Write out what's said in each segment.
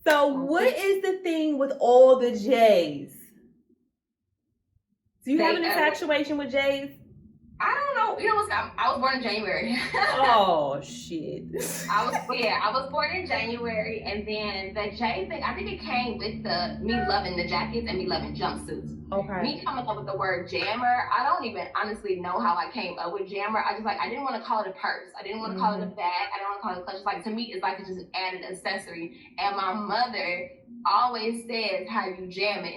So what is the thing with all the J's? Do you have an infatuation with J's? I don't know. You know what's I was born in January. Oh shit. I was born in January, and then the J thing, I think it came with me loving the jackets and me loving jumpsuits. Okay. Me coming up with the word jammer, I don't even honestly know how I came up with jammer. I didn't want to call it a purse. I didn't want to call it a bag. I didn't want to call it a clutch. It's like, to me, it's like it's just an added accessory. And my mother always says how you jam it,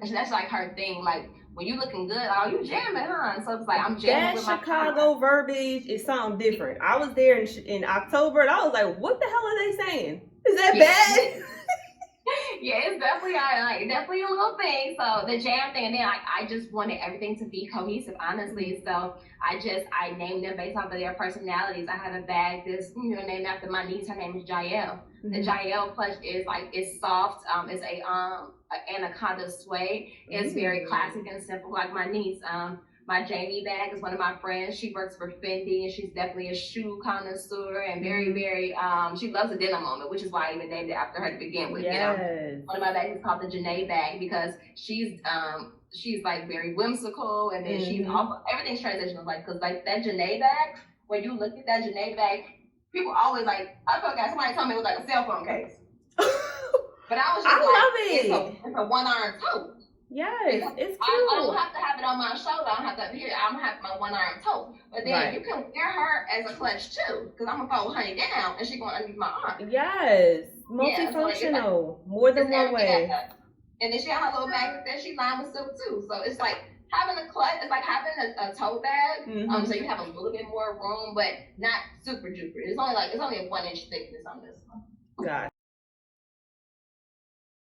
and that's like her thing. Like, when you looking good, oh, you jamming, huh? So it's like, I'm jamming with my Chicago verbiage is something different. I was there in October, and I was like, what the hell are they saying? Is that bad? Yeah, it's definitely a little thing. So the jam thing, and then I just wanted everything to be cohesive, honestly. So I named them based off of their personalities. I have a bag that's named after my niece. Her name is Jael. Mm-hmm. The Jael plush it's soft. It's a anaconda suede. It's very classic and simple, like my niece. My Jamie bag is one of my friends. She works for Fendi, and she's definitely a shoe connoisseur and very, very, she loves a denim on it, which is why I even named it after her to begin with. Yes. One of my bags is called the Janae bag because she's like very whimsical, and then she's also, everything's transitional, like, because like that Janae bag, when you look at that Janae bag, people always like, I felt like somebody told me it was like a cell phone case. But I was just love it. It's a one-arm tote. Yes, it's cute. I don't have to have it on my shoulder. I don't have to have it here. I'm gonna have my one-arm tote. But then you can wear her as a clutch too, because I'm gonna fold honey down and she's going underneath my arm. Yes, multifunctional, more than one way. And then she got her little bag that she lined with silk too. So it's like having a clutch. It's like having a tote bag. So you have a little bit more room, but not super duper. It's only a 1 inch thickness on this one. Got